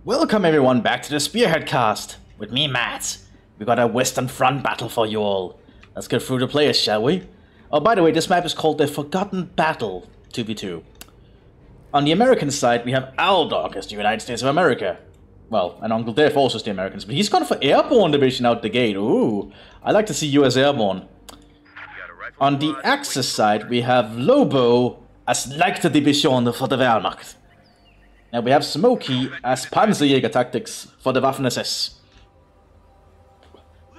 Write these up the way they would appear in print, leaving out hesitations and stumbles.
Welcome everyone back to the Spearhead cast. With me, Matt. We got a Western Front battle for you all. Let's get through the players, shall we? Oh, by the way, this map is called the Forgotten Battle 2v2. On the American side, we have Aldog as the United States of America. Well, and Uncle Dev also is the Americans, but he's gone for Airborne Division out the gate. Ooh, I like to see US Airborne. On the Axis side, we have Lobo as Leichte Division for the Wehrmacht. Now we have Smokey as Panzerjäger Tactics for the Waffen-SS.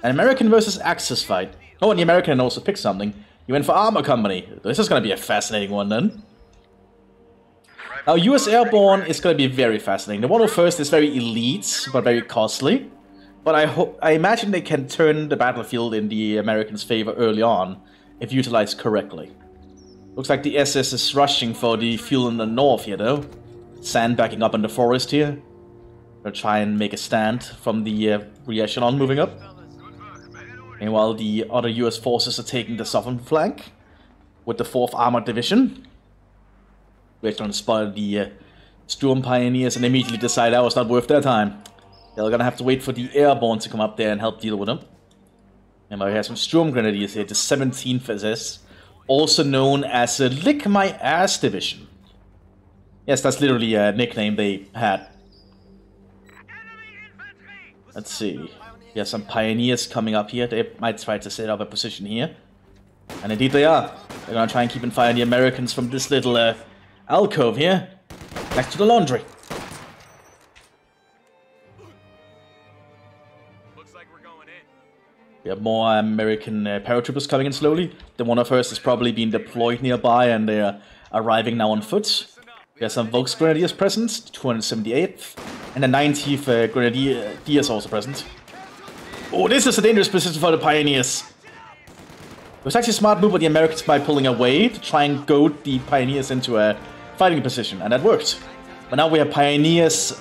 An American versus Axis fight. Oh, and the American also picked something. He went for Armor Company. This is going to be a fascinating one then. Now US Airborne is going to be very fascinating. The 101st is very elite, but very costly. But I imagine they can turn the battlefield in the Americans' favor early on, if utilized correctly. Looks like the SS is rushing for the fuel in the north here though. Sandbagging up in the forest here. They'll try and make a stand from the re-echelon moving up. Meanwhile, the other US forces are taking the southern flank with the 4th Armored Division. We're trying to spot the Sturm Pioneers and immediately decide that was not worth their time. They're gonna have to wait for the Airborne to come up there and help deal with them. And we have some Sturm Grenadiers here, the 17th SS, also known as the Lick My Ass Division. Yes, that's literally a nickname they had. Let's see. We have some Pioneers coming up here. They might try to set up a position here. And indeed they are. They're gonna try and keep in fire the Americans from this little alcove here, next to the laundry. Looks like we're going in. We have more American paratroopers coming in slowly. The 101st has probably been deployed nearby and they're arriving now on foot. We have some Volks Grenadiers present, 278th, and the 90th Grenadiers also present. Oh, this is a dangerous position for the Pioneers. It was actually a smart move by the Americans by pulling away to try and goad the Pioneers into a fighting position, and that worked. But now we have Grenadiers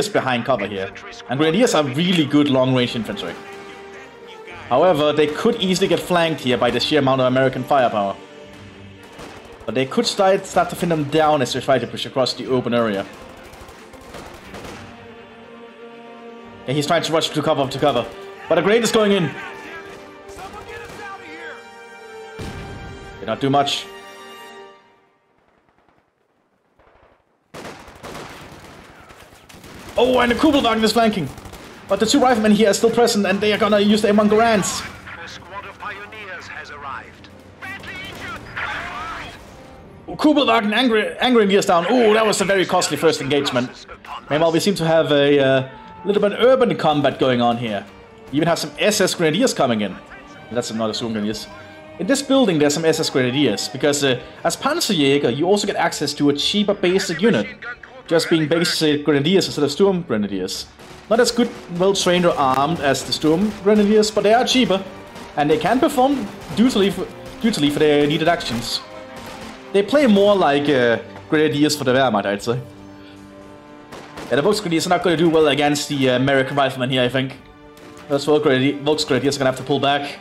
behind cover here. And Grenadiers are really good long-range infantry. However, they could easily get flanked here by the sheer amount of American firepower. But they could start to pin them down as they try to push across the open area. And he's trying to rush to cover. But a grenade is going in. Did not do much. Oh, and the Kubelwagen is flanking. But the 2 riflemen here are still present and they are gonna use the M1 Garands. The squad of pioneers has arrived. Kubelwagen angry Grenadiers down. Oh, that was a very costly first engagement. Meanwhile, we seem to have a little bit of urban combat going on here. We even have some SS Grenadiers coming in. That's not a Sturm Grenadiers. In this building, there's some SS Grenadiers, because as Panzerjäger, you also get access to a cheaper basic unit. Just being basic Grenadiers instead of Sturm Grenadiers. Not as good, well-trained or armed as the Sturm Grenadiers, but they are cheaper. And they can perform dutifully for their needed actions. They play more like Grenadiers for the Wehrmacht, I'd say. Yeah, the Volks Grenadiers are not going to do well against the American riflemen here, I think. Those Volks Grenadiers are going to have to pull back.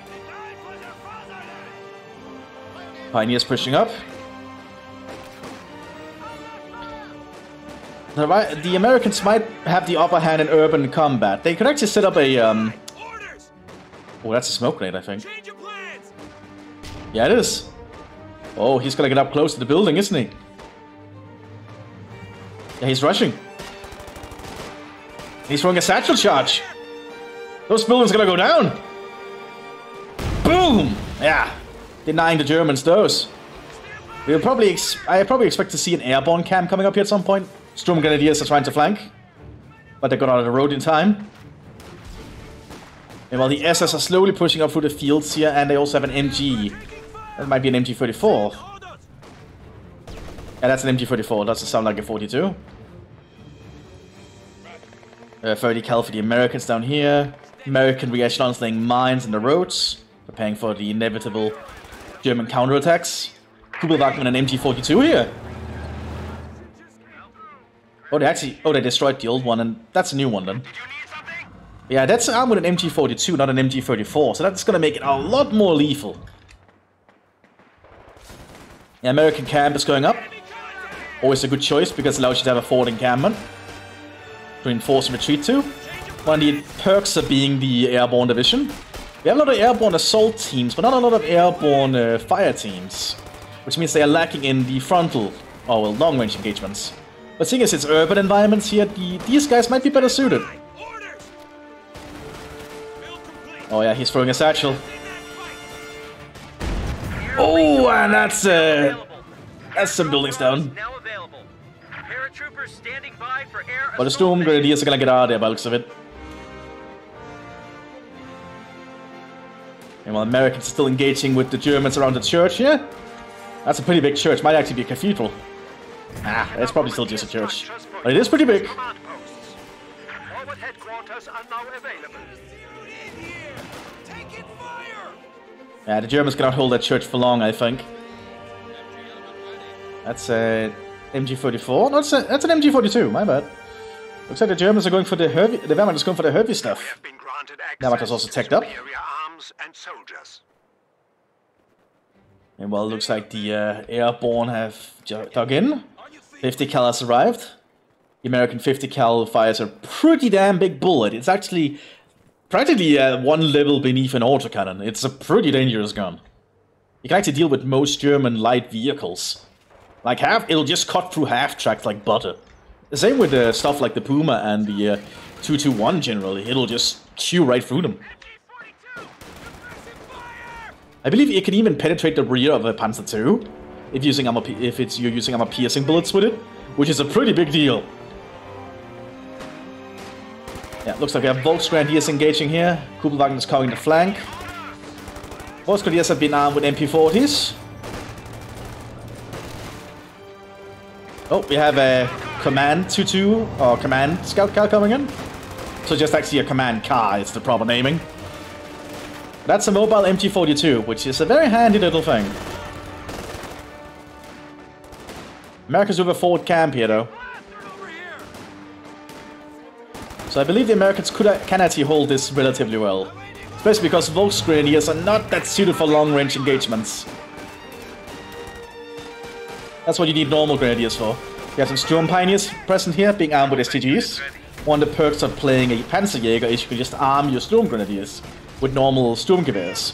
Pioneers pushing up. The Americans might have the upper hand in urban combat. They could actually set up a... Oh, that's a smoke grenade, I think. Yeah, it is. Oh, he's gonna get up close to the building, isn't he? Yeah, he's rushing. He's throwing a satchel charge. Those buildings are gonna go down. Boom! Yeah, denying the Germans those. I probably expect to see an airborne camp coming up here at some point. Sturm Grenadiers are trying to flank, but they got out of the road in time. And while the SS are slowly pushing up through the fields here, and they also have an MG. That might be an MG34. Yeah, that's an MG34. Doesn't sound like a 42. 30 cal for the Americans down here. American re-echelons laying mines in the roads, preparing for the inevitable German counterattacks. Kubelwagen and an MG42 here. Oh, they destroyed the old one, and that's a new one then. Yeah, that's armed with an MG42, not an MG34, so that's gonna make it a lot more lethal. The American camp is going up. Always a good choice because it allows you to have a forward encampment. to enforce and retreat to. One of the perks of being the airborne division. We have a lot of airborne assault teams, but not a lot of airborne fire teams. Which means they are lacking in the frontal, or well, long-range engagements. But seeing as it's urban environments here, these guys might be better suited. Oh yeah, he's throwing a satchel. Oh, and that's some buildings down. But the Storm Grenadiers are gonna get out of there by the looks of it. And while Americans are still engaging with the Germans around the church here. That's a pretty big church, might actually be a cathedral. Ah, it's probably still just a church. But it is pretty big. Yeah, the Germans cannot hold that church for long, I think. That's a MG44. No, that's an MG42, my bad. Looks like the Germans are going for the heavy. The Wehrmacht is going for the heavy stuff. Wehrmacht is also teched up. And well, it looks like the airborne have dug in. 50 cal has arrived. The American 50 cal fires a pretty damn big bullet. It's actually practically one level beneath an autocannon. It's a pretty dangerous gun. You can actually deal with most German light vehicles. Like it'll just cut through half-tracks like butter. The same with stuff like the Puma and the 221 generally. It'll just chew right through them. I believe it can even penetrate the rear of a Panzer II if you're using armor-piercing bullets with it, which is a pretty big deal. Yeah, looks like we have Volksgrenadiers engaging here. Kubelwagen is covering the flank. Volksgrenadiers have been armed with MP40s. Oh, we have a command 2-2 or command scout car coming in. So just actually a command car is the proper naming. That's a mobile MG42, which is a very handy little thing. Americans have a forward camp here, though. So I believe the Americans can actually hold this relatively well. Especially because Volksgrenadiers are not that suited for long-range engagements. That's what you need normal Grenadiers for. You have some Sturm Pioneers present here, being armed with STGs. One of the perks of playing a Panzerjäger is you can just arm your Sturm Grenadiers with normal Sturmgewehrs,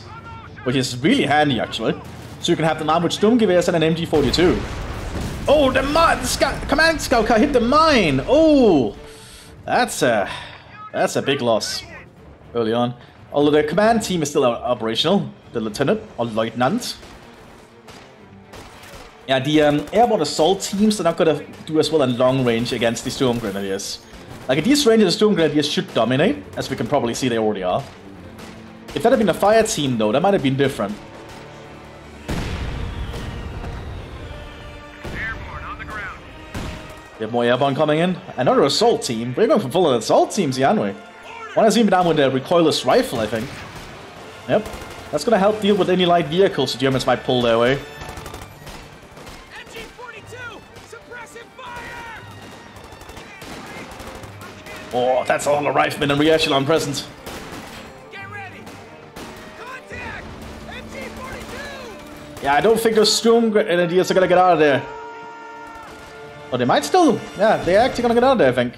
which is really handy actually. So you can have them armed with Sturmgewehrs and an MG42. Oh, the command scout car hit the mine! Oh, that's a big loss early on. Although the command team is still operational, the lieutenant or lieutenant. Yeah, the airborne assault teams are not gonna do as well in long range against the Sturm Grenadiers. Like at these ranges, the Sturm Grenadiers should dominate, as we can probably see they already are. If that had been a fire team, though, that might have been different. Airborne on the ground. We have more airborne coming in. Another assault team. We're going for full assault teams here, aren't we? One has even down with a recoilless rifle, I think. Yep. That's gonna help deal with any light vehicles the Germans might pull their way. Oh, that's all the riflemen and re-echelon present. Yeah, I don't think those Sturm Grenadiers are gonna get out of there. Oh, they might still. Yeah, they're actually gonna get out of there, I think.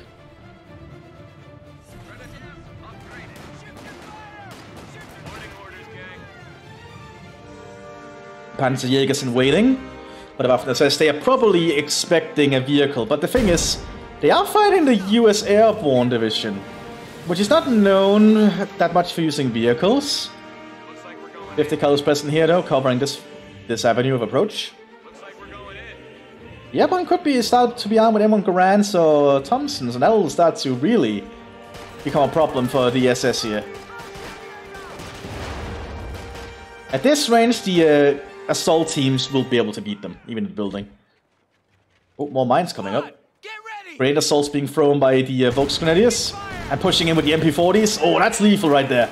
Panzerjägers in waiting. But as I say, they are probably expecting a vehicle. But the thing is, they are fighting the US Airborne Division, which is not known that much for using vehicles. 50 colors present here, though, covering this avenue of approach. The Airborne could start to be armed with M1 Garands or Thompsons, and that will start to really become a problem for the SS here. At this range, the assault teams will be able to beat them, even in the building. Oh, more mines coming up. Great assaults being thrown by the Volksgrenadiers, and pushing in with the MP40s. Oh, that's lethal right there.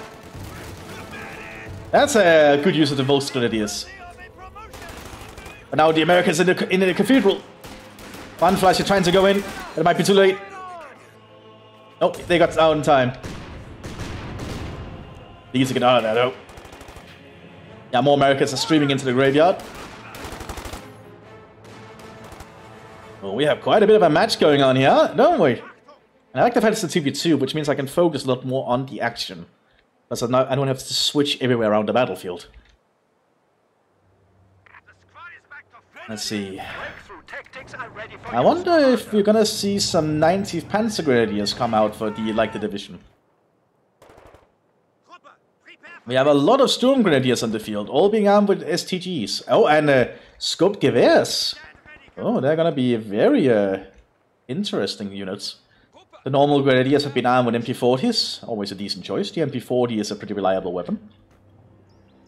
That's a good use of the Volksgrenadiers. But now the Americans in the cathedral. Funflash are trying to go in, but it might be too late. Oh, they got out in time. They need to get out of there though. Yeah, more Americans are streaming into the graveyard. Well, we have quite a bit of a match going on here, don't we? And I like the fact it's a 2v2, which means I can focus a lot more on the action. Because I don't have to switch everywhere around the battlefield. Let's see. I wonder if we're gonna see some 90th Panzer Grenadiers come out for the division. We have a lot of Sturm Grenadiers on the field, all being armed with STGs. Oh, and scoped Gewehrs. Oh, they're gonna be very interesting units. The normal Grenadiers have been armed with MP40s, always a decent choice. The MP40 is a pretty reliable weapon.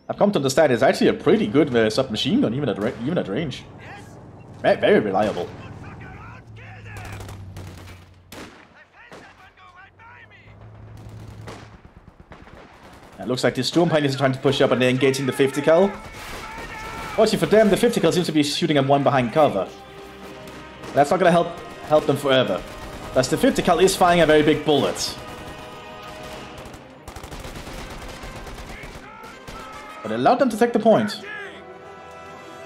I've come to understand it's actually a pretty good submachine gun, even at range. Very reliable. It looks like the Sturm Pioneers are trying to push up and they're engaging the 50 cal. Fortunately for them, the 50 cal seems to be shooting at one behind cover. That's not gonna help them forever. Thus the 50 cal is firing a very big bullet. But it allowed them to take the point.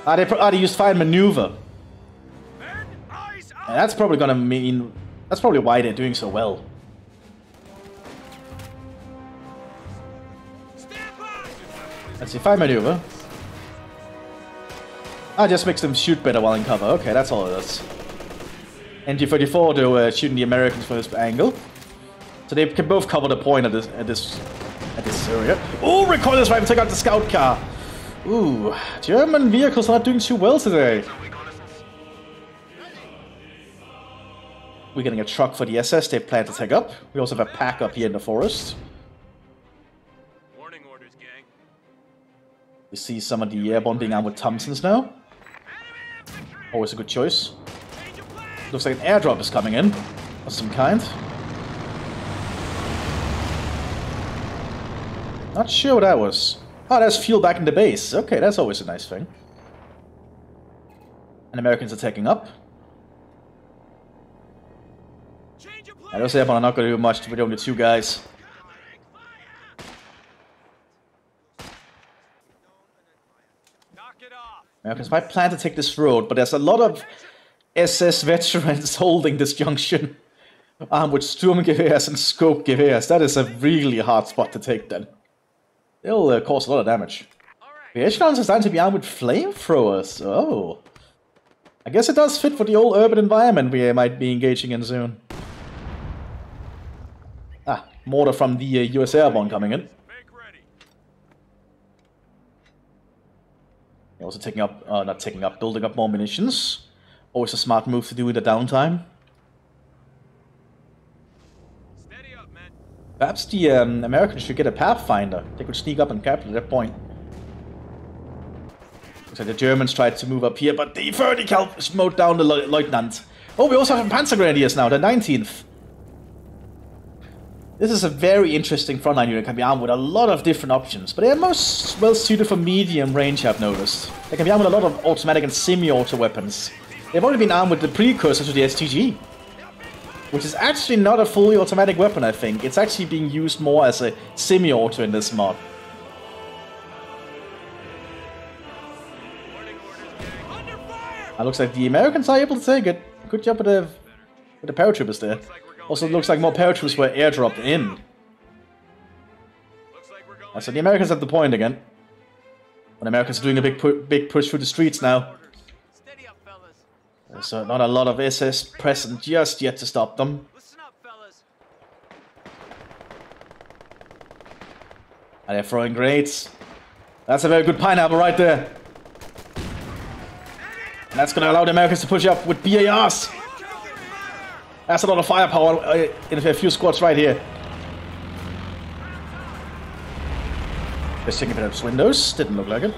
They used fire maneuver. And that's probably gonna mean... That's probably why they're doing so well. Let's see, fire maneuver. Just makes them shoot better while in cover. Okay, that's all it is. NG-34 though, shooting the Americans from this angle. So they can both cover the point at this area. Oh, recoil is right to take out the scout car. Ooh, German vehicles are not doing too well today. We're getting a truck for the SS they plan to take up. We also have a pack up here in the forest. Warning orders, gang. We see some of the airborne being armed with Thompsons now. Always a good choice. Looks like an airdrop is coming in of some kind. Not sure what that was. Oh, there's fuel back in the base. Okay, that's always a nice thing. And Americans are taking up. And those airborne are not going to do much with only two guys. Americans might plan to take this road, but there's a lot of SS veterans holding this junction. Armed with Sturmgewehrs and Scope Gewehrs. That is a really hard spot to take then. They'll cause a lot of damage. The echelons are starting to be armed with flamethrowers. Oh. I guess it does fit for the old urban environment we might be engaging in soon. Mortar from the US Airborne coming in. They're also building up more munitions. Always a smart move to do in the downtime. Steady up, man. Perhaps the Americans should get a Pathfinder. They could sneak up and capture at that point. Looks like the Germans tried to move up here, but the 30 cal mowed down the Lieutenant. Oh, we also have Panzer Grenadiers now, the 19th. This is a very interesting frontline unit. Can be armed with a lot of different options, but they're most well suited for medium range, I've noticed. They can be armed with a lot of automatic and semi-auto weapons. They've only been armed with the precursor to the STG, which is actually not a fully automatic weapon, I think. It's actually being used more as a semi-auto in this mod. It looks like the Americans are able to take it. Good job with the paratroopers there. Also, it looks like more paratroopers were airdropped in. So the Americans have the point again. But Americans are doing a big push through the streets now. There's not a lot of SS present just yet to stop them. And they're throwing grenades. That's a very good pineapple right there. And that's going to allow the Americans to push up with BARs. That's a lot of firepower in a few squads right here. Just checking for those windows. Didn't look like it.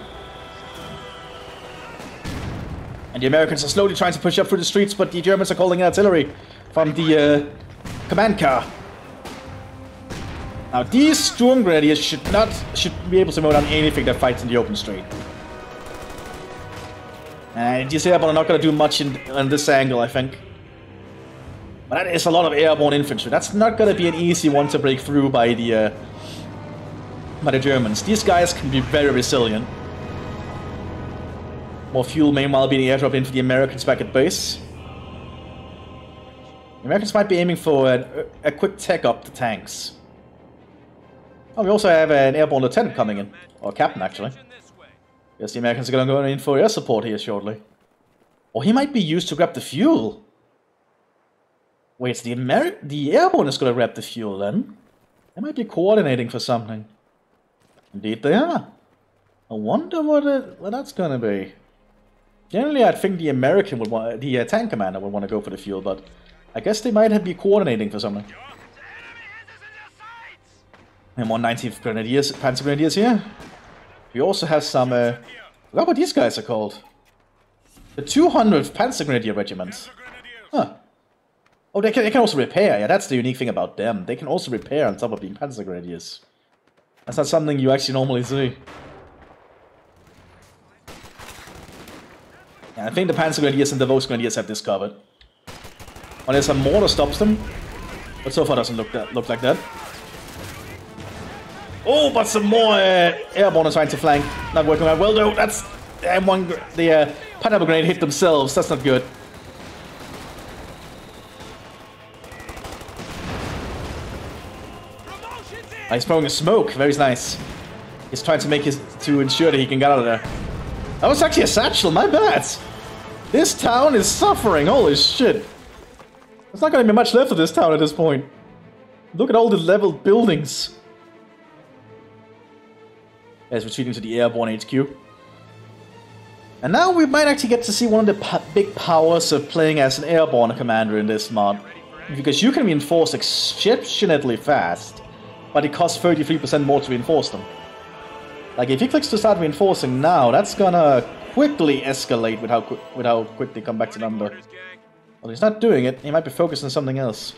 And the Americans are slowly trying to push up through the streets, but the Germans are calling in artillery from the command car. Now these Sturm Grenadiers should be able to mow down anything that fights in the open street. And these airborne are not going to do much on this angle, I think. But that is a lot of airborne infantry. That's not going to be an easy one to break through by the Germans. These guys can be very resilient. More fuel meanwhile being airdropped in for the Americans back at base. The Americans might be aiming for a quick tech up the tanks. Oh, we also have an airborne lieutenant coming in. Or captain, actually. Guess the Americans are going to go in for air support here shortly. Or he might be used to grab the fuel. Wait, the airborne is going to grab the fuel then? They might be coordinating for something. Indeed they are. I wonder what that's going to be. Generally, I'd think the American would want, the tank commander would want to go for the fuel, but I guess they might be coordinating for something. And 119th Grenadiers, Panzer Grenadiers here. We also have some, I forgot what these guys are called. The 200th Panzer Grenadier Regiment. Huh. Oh, they can also repair. Yeah, that's the unique thing about them. They can also repair on top of being Panzer Grenadiers. That's not something you actually normally see. Yeah, I think the Panzer Grenadiers and the Volks Grenadiers have this covered. Unless a mortar stops them. But so far doesn't look like that. Oh, but some more airborne are trying to flank. Not working out well though. That's the pineapple grenade hit themselves. That's not good. He's throwing a smoke. Very nice. He's trying to to ensure that he can get out of there. That was actually a satchel. My bad. This town is suffering. Holy shit. There's not going to be much left of this town at this point. Look at all the leveled buildings. He's retreating to the airborne HQ. And now we might actually get to see one of the big powers of playing as an airborne commander in this mod. Because you can reinforce exceptionally fast, but it costs 33% more to reinforce them. Like, if he clicks to start reinforcing now, that's gonna quickly escalate with how quick they come back to number. Well, he's not doing it. He might be focused on something else.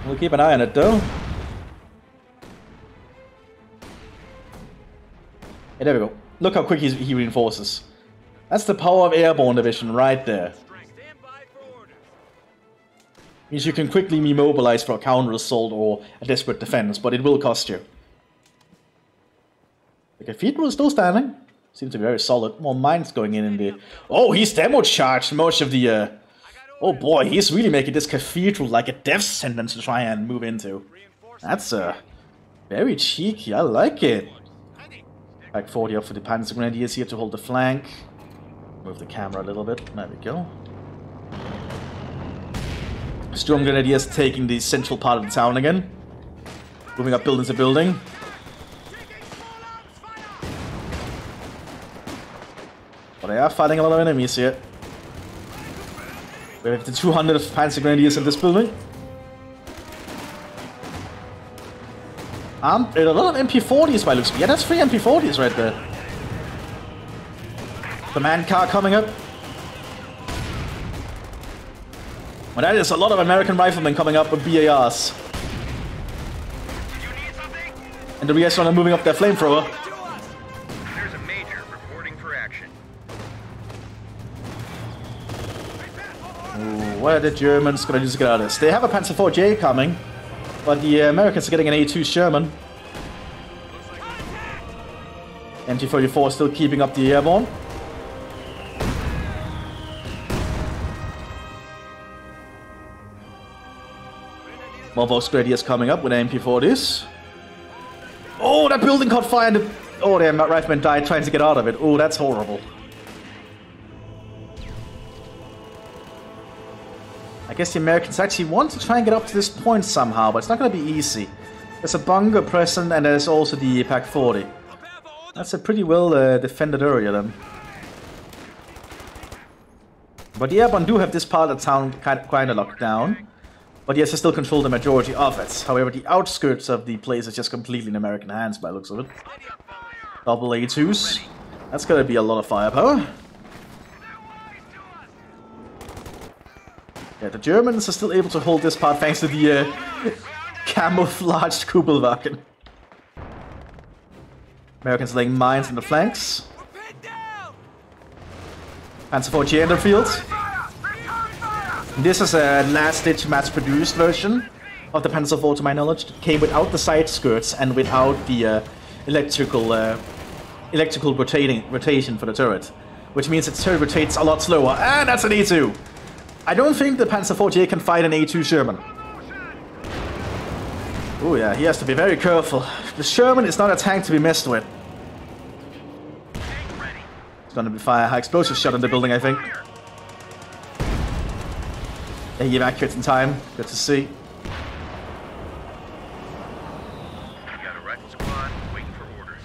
We'll keep an eye on it, though. Hey, there we go. Look how quick he reinforces. That's the power of airborne division right there. Means you can quickly remobilize for a counter-assault or a desperate defense, but it will cost you. The cathedral is still standing. Seems to be very solid. More mines going in the... Oh, he's demo charged most of the... Oh boy, he's really making this cathedral like a death sentence to try and move into. That's very cheeky. I like it. Like 40 up for the Panzer Grenadiers here to hold the flank. Move the camera a little bit. There we go. Storm Grenadiers taking the central part of the town again. Moving up building to building. But they are fighting a lot of enemies here. We have the 200 Panzer Grenadiers in this building. And a lot of MP40s by looks. Yeah, that's 3 MP40s right there. Command car coming up. Well, that is a lot of American riflemen coming up with BARs. And the Realism are moving up their flamethrower. There's a major reporting for action. Ooh, what are the Germans gonna do to get out of this? They have a Panzer IV-J coming, but the Americans are getting an A2 Sherman. MT-34 still keeping up the airborne. More Volks Grenadiers coming up with MP40s. Oh, that building caught fire and oh, damn, that rifleman died trying to get out of it. Oh, that's horrible. I guess the Americans actually want to try and get up to this point somehow, but it's not going to be easy. There's a bunker present and there's also the PaK-40. That's a pretty well defended area then. But the airborne do have this part of the town kind of locked down. But yes, they still control the majority of it. However, the outskirts of the place is just completely in American hands by the looks of it. Double A2s. That's gonna be a lot of firepower. Yeah, the Germans are still able to hold this part thanks to the camouflaged Kugelwagen. Americans laying mines in the flanks. Panzer IV-J in the field. This is a last-ditch mass-produced version of the Panzer IV, to my knowledge. It came without the side skirts and without the electrical rotation for the turret, which means its turret rotates a lot slower. And that's an E2. I don't think the Panzer IV can fight an A2 Sherman. Oh yeah, he has to be very careful. The Sherman is not a tank to be messed with. It's gonna be fire high explosive shot in the building, I think. Yeah, he evacuates in time. Good to see. Got a rifle squad waiting for orders.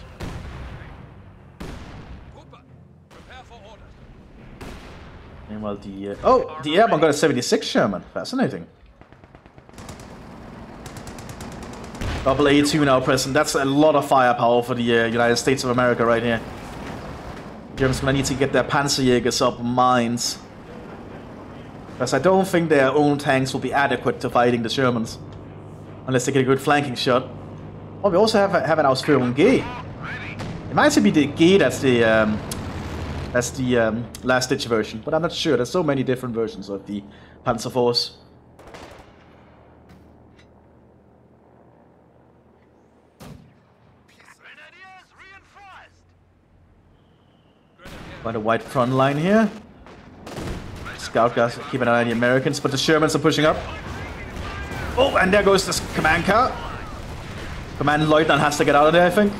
Meanwhile, the airborne got a 76 Sherman. Fascinating. Double A2 now present. That's a lot of firepower for the United States of America right here. The Germans gonna need to get their Panzerjägers up mines. Because I don't think their own tanks will be adequate to fighting the Germans. Unless they get a good flanking shot. Oh, we also have an Ausführung G. It might be the G that's the last ditch version, but I'm not sure. There's so many different versions of the Panzer Force. Quite a wide front line here. Scout guys keep an eye on the Americans, but the Shermans are pushing up. Oh, and there goes this command car. Command Lieutenant has to get out of there, I think.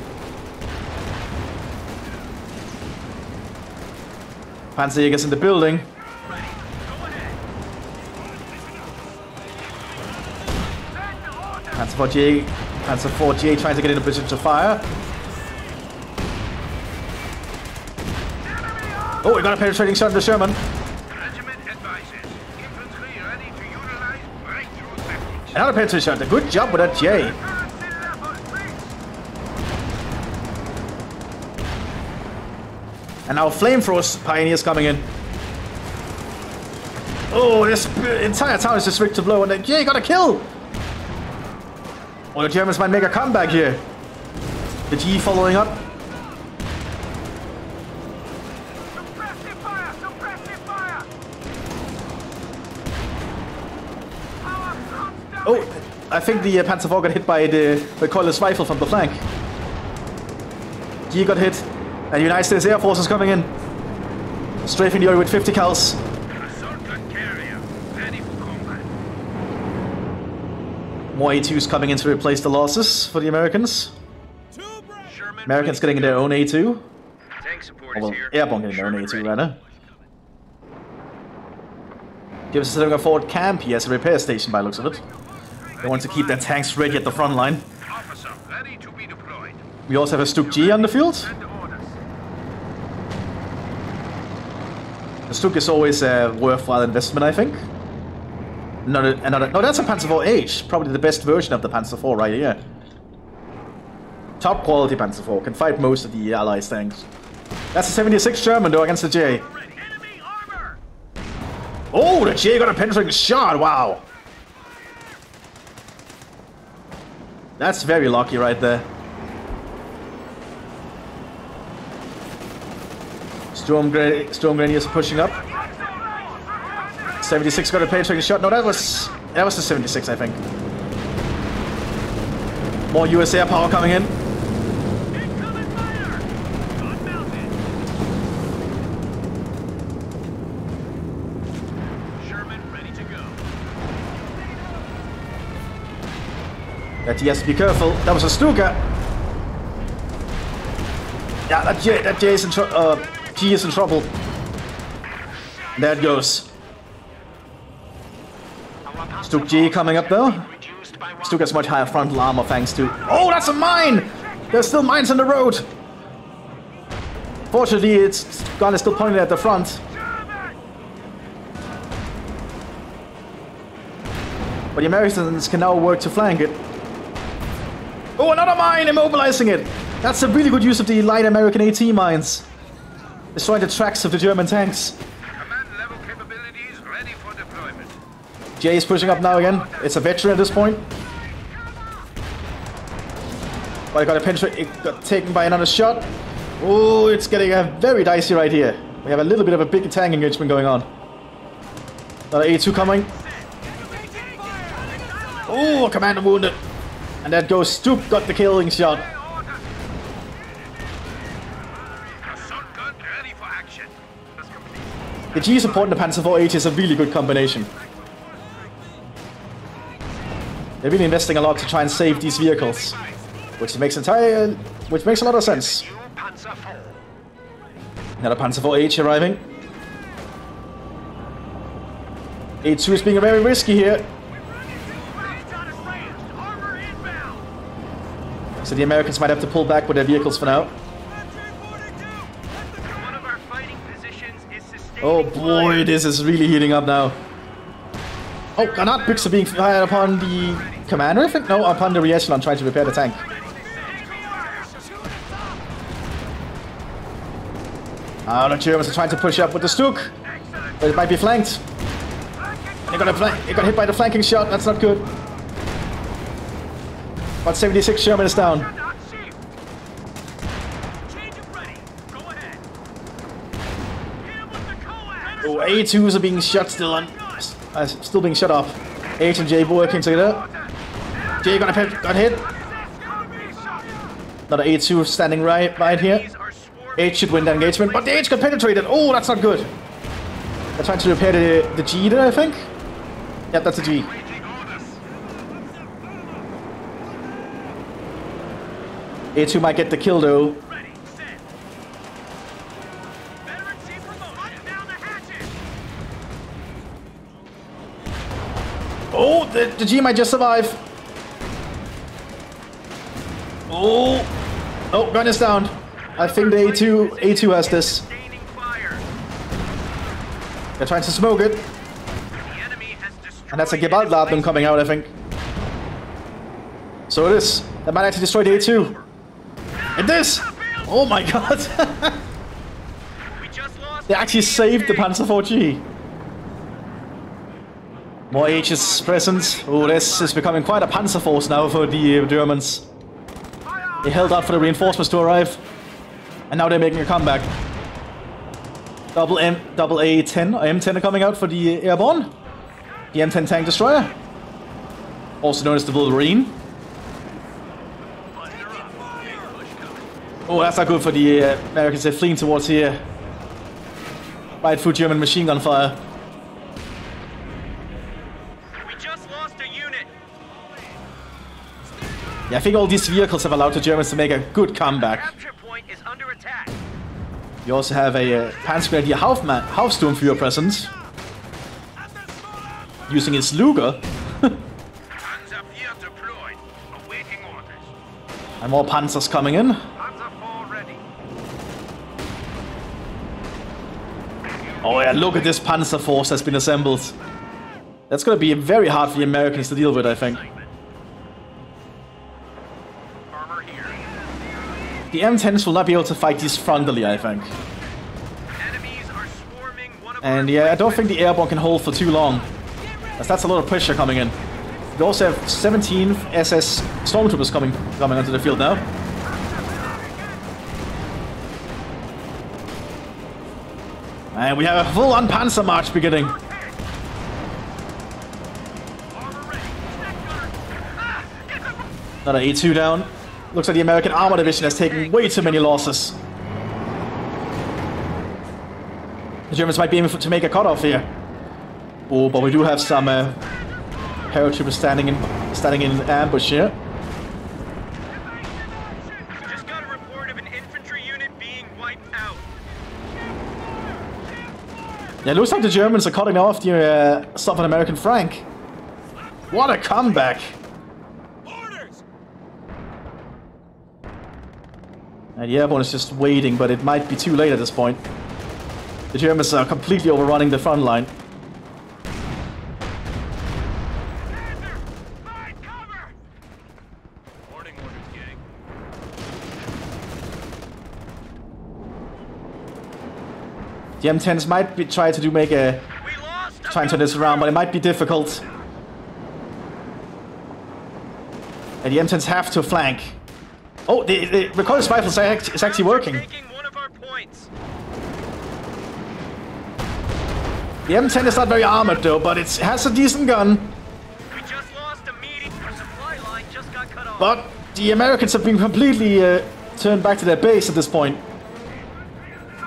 Panzerjägers in the building. Panzer IV trying to get in a position to fire. Oh, we got a penetrating shot in the Sherman. Another penetrating shot. Good job with that J. And now flamethrower pioneers coming in. Oh, this entire town is just rigged to blow, and then J got a kill. Oh, the Germans might make a comeback here. The G following up. Oh, I think the Panzer IV got hit by the recoilless rifle from the flank. G got hit, and the United States Air Force is coming in. Strafing the area with 50 cals. More A2s coming in to replace the losses for the Americans. Americans getting their own A2. Oh, well, airborne getting their own A2 rather. Gives us setting a forward camp here as a repair station by the looks of it. They want to keep their tanks ready at the front line. We also have a Stuk G on the field. The Stuk is always a worthwhile investment, I think. No, that's a Panzer IV H. Probably the best version of the Panzer IV right here. Top quality Panzer IV. Can fight most of the Allies tanks. That's a 76 German though against the J. Oh, the J got a penetrating shot. Wow. That's very lucky right there. Storm Grenadiers are pushing up. 76 got a penetrating shot. No, that was the 76, I think. More US air power coming in. That he has to be careful. That was a Stuka. Yeah, that J is in trouble. G is in trouble. There it goes. Stuk G coming up though. Stuk has much higher frontal armor thanks to... Oh, that's a mine! There's still mines on the road. Fortunately, its gun is still pointed at the front. But the Americans can now work to flank it. Oh, another mine! Immobilizing it! That's a really good use of the light American AT mines. Destroying the tracks of the German tanks. Command level capabilities ready for deployment. J is pushing up now again. It's a veteran at this point. But it got taken by another shot. Oh, it's getting very dicey right here. We have a little bit of a big tank engagement going on. Another A2 coming. Oh, commander wounded. And that goes Stuk got the killing shot. The G support and the Panzer IV H is a really good combination. They're really investing a lot to try and save these vehicles, which makes a lot of sense. Another Panzer IV H arriving. A2 is being very risky here. So the Americans might have to pull back with their vehicles for now. Oh boy, this is really heating up now. Oh, granat bricks are being fired upon the commander, I think? No, upon the Realism trying to repair the tank. The Germans are trying to push up with the Stuk, but it might be flanked. They got hit by the flanking shot, that's not good. But 76 German is down. Oh, A2s are being shot still being shut off. H and J working together. J got hit. Another A2 standing right here. H should win that engagement, but the H got penetrated. Oh, that's not good. They're trying to repair the G there, I think. Yep, that's a G. A2 might get the kill though. Oh, the G might just survive. Oh, gun is down. I think the A2 has this. They're trying to smoke it. And that's a Gewaltladung coming out, I think. So it is. That might actually destroy the A2. And this! Oh my god! They actually saved the Panzer IV. More H's present. Oh, this is becoming quite a Panzer force now for the Germans. They held out for the reinforcements to arrive. And now they're making a comeback. Double A10 or M10 are coming out for the airborne. The M10 tank destroyer. Also known as the Wolverine. Oh, that's not good for the Americans. They're fleeing towards here. Right through German machine gun fire. We just lost a unit. Yeah, I think all these vehicles have allowed the Germans to make a good comeback. Capture point is under attack. You also have a Panzergrenadier Hauptsturmführer present. Using his Luger. Panzer IV deployed. Awaiting orders. And more Panzers coming in. Panzer IV ready. Oh yeah, look at this Panzer force that's been assembled. That's gonna be very hard for the Americans to deal with, I think. Armor here. The M10s will not be able to fight these frontally, I think. Enemies are swarming one of And yeah, I don't think the airborne can hold for too long. As that's a lot of pressure coming in. We also have 17 SS Stormtroopers coming onto the field now. And we have a full-on Panzer march beginning. Another A2 down. Looks like the American Armor Division has taken way too many losses. The Germans might be able to make a cutoff here. Oh, but we do have some paratroopers standing in ambush here. Just got a report of an infantry unit being wiped out. Yeah, it looks like the Germans are cutting off the Southern American flank. What a comeback! And the airborne is just waiting, but it might be too late at this point. The Germans are completely overrunning the front line. The M10s might be trying to turn this around, but it might be difficult. And the M10s have to flank. Oh, the recoilless rifle is actually working. The M10 is not very armored though, but it has a decent gun. We just lost a meeting. Our supply line just got cut off. But the Americans have been completely turned back to their base at this point.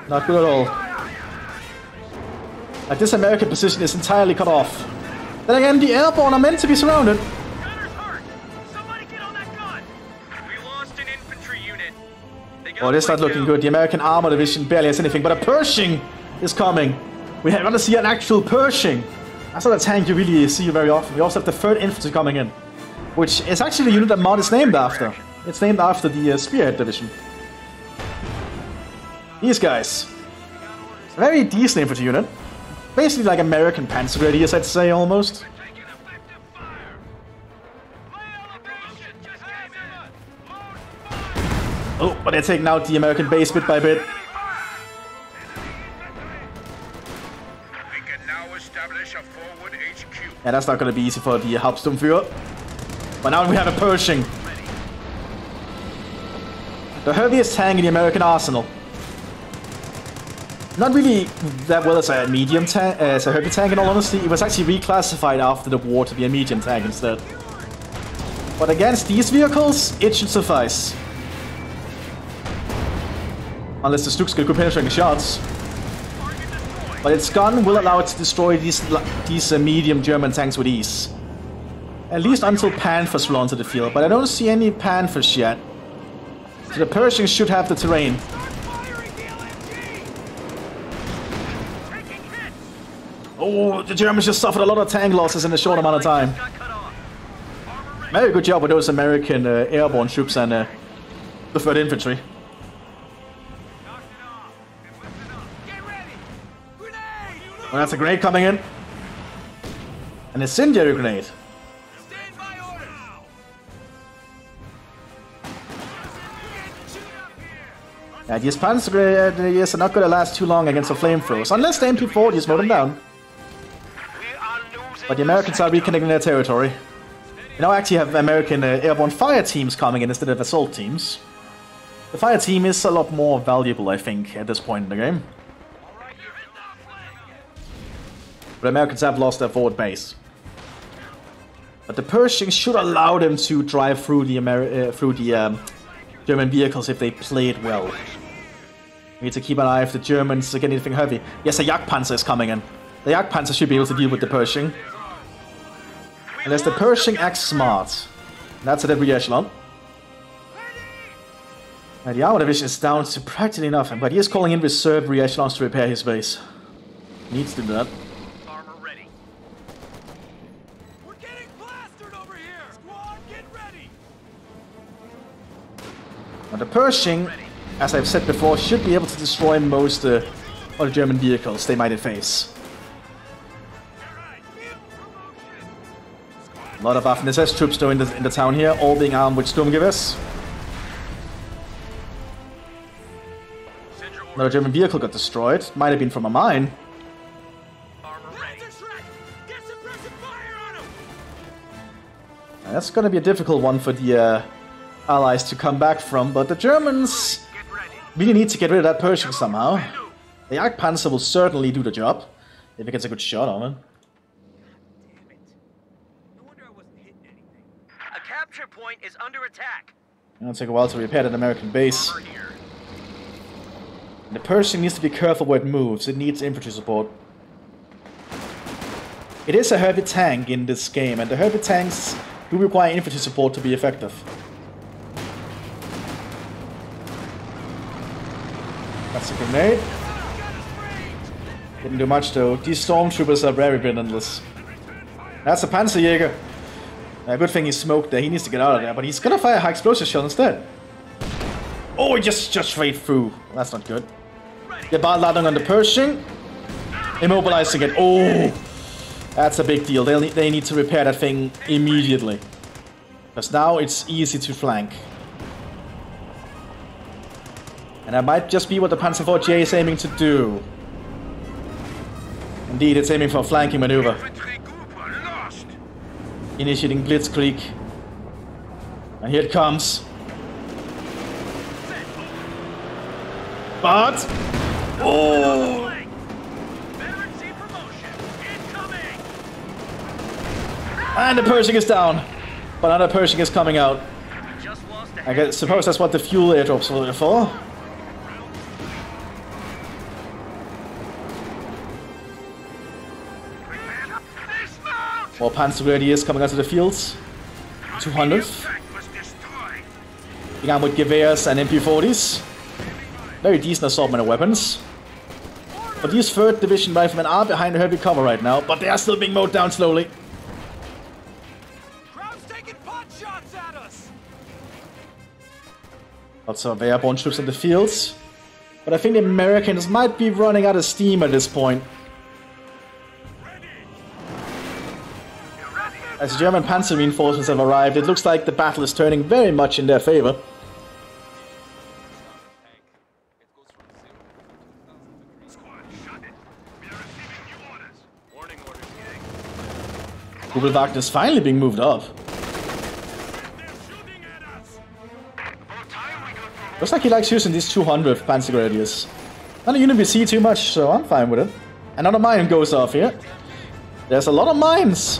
Not good at all. Like, this American position is entirely cut off. Then again, the airborne are meant to be surrounded. Gunner's hurt! Somebody get on that gun! We lost an infantry unit. They got Oh, this is not away looking too. good. The American armor division barely has anything, but a Pershing is coming. We're going to see an actual Pershing. That's not a tank you really see very often. We also have the 3rd Infantry coming in, which is actually the unit that mod is named after. It's named after the Spearhead division. These guys. A very decent infantry unit. Basically like American Panzer Grenadiers, I'd say, almost. Oh, but they're taking out the American base bit by bit. We can now establish a forward HQ. Yeah, that's not going to be easy for the Hauptsturmführer. But now we have a Pershing. The heaviest tank in the American arsenal. Not really that well as a medium tank, as a heavy tank in all honesty. It was actually reclassified after the war to be a medium tank instead. But against these vehicles, it should suffice. Unless the Stuks get good penetrating shots. But its gun will allow it to destroy these medium German tanks with ease. At least until Panthers roll onto the field, but I don't see any Panthers yet. So the Pershing should have the terrain. Oh, the Germans just suffered a lot of tank losses in a short amount of time. Very good job with those American airborne troops and the 3rd Infantry. Well, that's a grenade coming in. An incendiary grenade. Yeah, these Panzer Grenadiers are not going to last too long against the flamethrowers, unless the MP40s mow them down. But the Americans are reconnecting their territory. We now actually have American airborne fire teams coming in instead of assault teams. The fire team is a lot more valuable, I think, at this point in the game. But Americans have lost their forward base. But the Pershing should allow them to drive through the German vehicles if they play it well. We need to keep an eye if the Germans get anything heavy. Yes, a Jagdpanzer is coming in. The Jagdpanzer should be able to deal with the Pershing. Unless the Pershing acts smart. That's a dead re-echelon. The armor division is down to practically nothing, but he is calling in reserve re-echelons to repair his base. He needs to do that. Armor ready. We're getting plastered over here. Squad, get ready. Now the Pershing, as I've said before, should be able to destroy most of the German vehicles they might face. A lot of Mthis troops though in the town here, all being armed with Sturmgewehrs. Another German vehicle got destroyed. Might have been from a mine. That's going to be a difficult one for the Allies to come back from, but the Germans really need to get rid of that Pershing somehow. The Jagdpanzer will certainly do the job, if it gets a good shot on it. A capture point is under attack. It'll take a while to repair that American base. The Pershing needs to be careful where it moves, it needs infantry support. It is a heavy tank in this game, and the heavy tanks do require infantry support to be effective. That's a grenade. Didn't do much though. These stormtroopers are very relentless. That's a Panzerjäger. A good thing he smoked there, he needs to get out of there, but he's gonna fire a high explosive shell instead. Oh, he just straight through. That's not good. The Badladung on the Pershing. Immobilizing it. Oh! That's a big deal. They need to repair that thing immediately. Because now it's easy to flank. And that might just be what the Panzer IV is aiming to do. Indeed, it's aiming for a flanking maneuver. Initiating Blitzkrieg. And here it comes. But... oh! And the Pershing is down. But another Pershing is coming out. I suppose that's what the fuel airdrops were for. More Panzer Grenadiers coming onto the fields. 200. Began with Gewehren and MP40s. Very decent assortment of weapons. But these 3rd Division riflemen are behind heavy cover right now, but they are still being mowed down slowly. Crowd's taking pot shots at us. Lots of airborne troops in the fields. But I think the Americans might be running out of steam at this point. As German panzer reinforcements have arrived, it looks like the battle is turning very much in their favor. Kubelwagen is finally being moved up. Looks like he likes using these 200 Panzer Grenadiers. Not a unit we see too much, so I'm fine with it. Another mine goes off here. There's a lot of mines.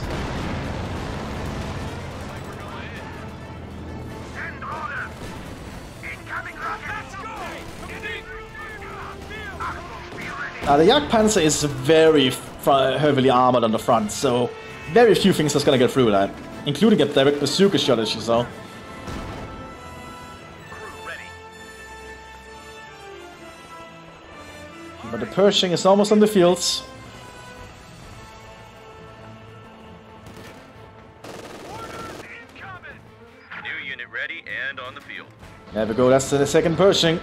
The Jagdpanzer is very heavily armored on the front, so very few things that's gonna get through that, including a direct bazooka shot, as you saw. But the Pershing is almost on the fields. New unit ready and on the field. There we go, that's the 2nd Pershing.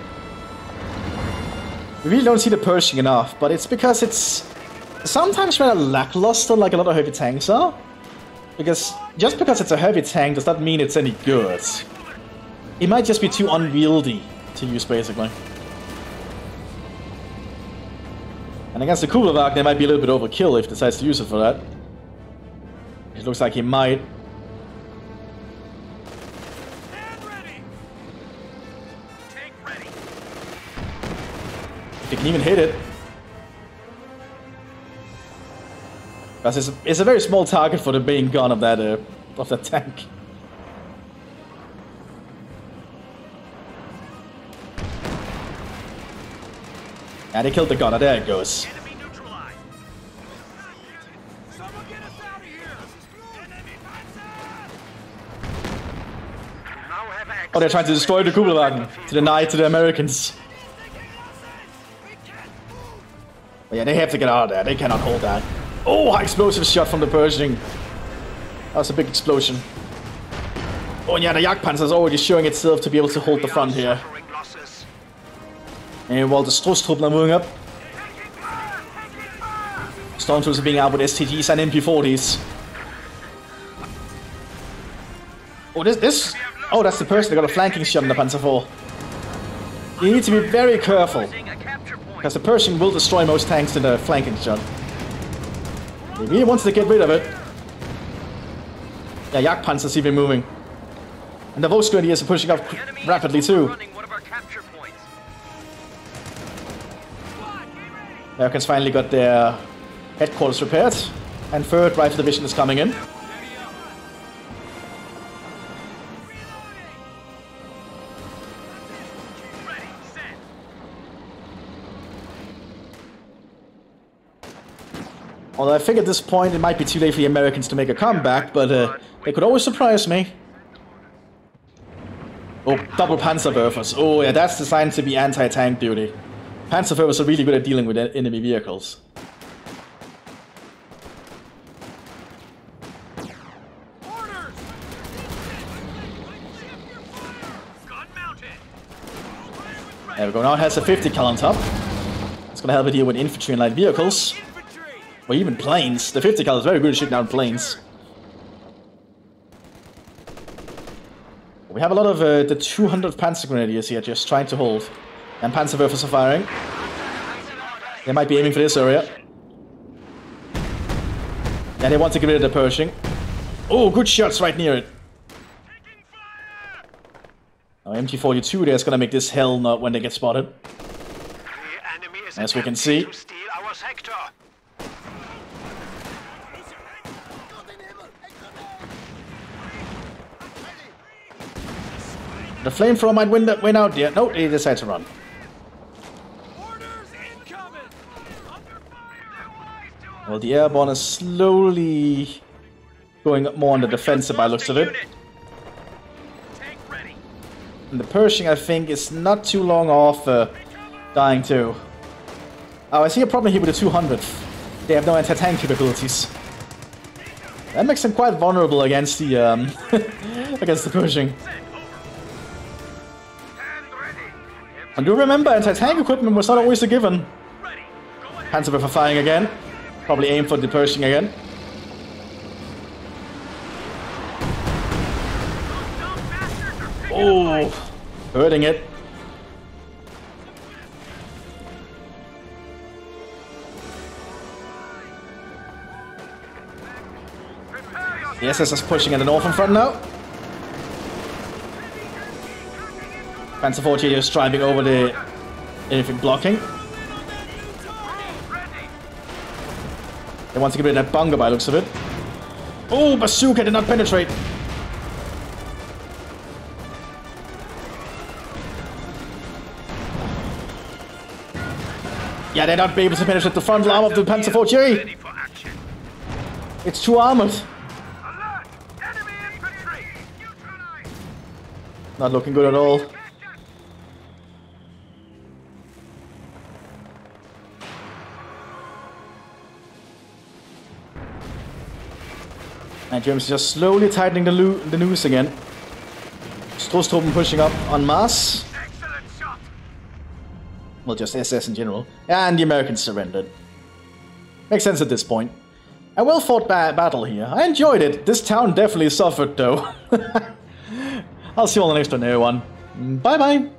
We really don't see the Pershing enough, but it's because it's sometimes rather lackluster, like a lot of heavy tanks are. Because just because it's a heavy tank does not mean it's any good. It might just be too unwieldy to use, basically. And against the Kubelwagen, they might be a little bit overkill if he decides to use it for that. It looks like he might. They can even hit it. Because it's a very small target for the main gun of that tank. Yeah, they killed the gunner. There it goes. Enemy neutralized. Someone get us out of here. Enemy Panzers! Oh, they're trying to destroy the Kubelwagen to deny it to the Americans. But yeah, they have to get out of there. They cannot hold that. Oh, high explosive shot from the Pershing. That was a big explosion. Oh, and yeah, the Jagdpanzer is already showing itself to be able to hold the front here. And while the Stoßtruppen are moving up, Stormtroopers are being out with STGs and MP40s. Oh, oh, that's the person that got a flanking shot in the Panzer IV. You need to be very careful, because the Pershing will destroy most tanks in the flanking shot. He really wants to get rid of it. Yeah, Jagdpanzer's even moving. And the Volksgrenadiers are pushing up rapidly too. Americans finally got their headquarters repaired, and 3rd Rifle Division is coming in. Although I think at this point it might be too late for the Americans to make a comeback, but they could always surprise me. Oh, double Panzerwerfers. Oh yeah, that's designed to be anti-tank duty. Panzerwerfers are really good at dealing with enemy vehicles. There we go, now it has a 50 cal on top. It's gonna help it deal with infantry and light vehicles. Or even planes. The 50 cal is very good at shooting down planes. We have a lot of the 200 Panzer Grenadiers here just trying to hold. And Panzerwerfers are firing. They might be aiming for this area. Yeah, they want to get rid of the Pershing. Oh, good shots right near it. Now MT-42 there is going to make this hell not when they get spotted. As we can see. The flamethrower might win out there. No, they decide to run. Well, the airborne is slowly going more on the defensive by the looks of it. And the Pershing, I think, is not too long off dying too. Oh, I see a problem here with the 200th. They have no anti-tank capabilities. That makes them quite vulnerable against the against the Pershing. And do remember, anti-tank equipment was not always a given. Panzer are firing again. Probably aim for the Pershing again. Oh, hurting it. The SS is pushing at the northern front now. Panzer 48 is driving over the anything blocking. They want to get rid of that bunker by the looks of it. Oh, bazooka did not penetrate. Yeah, they're not able to penetrate the frontal arm of the Panzer 48. It's too armored. Not looking good at all. And James is just slowly tightening the noose again. Strohstruppen pushing up en masse. Well, just SS in general. And the Americans surrendered. Makes sense at this point. A well-fought battle here. I enjoyed it. This town definitely suffered, though. I'll see you on the next one, everyone. Bye-bye.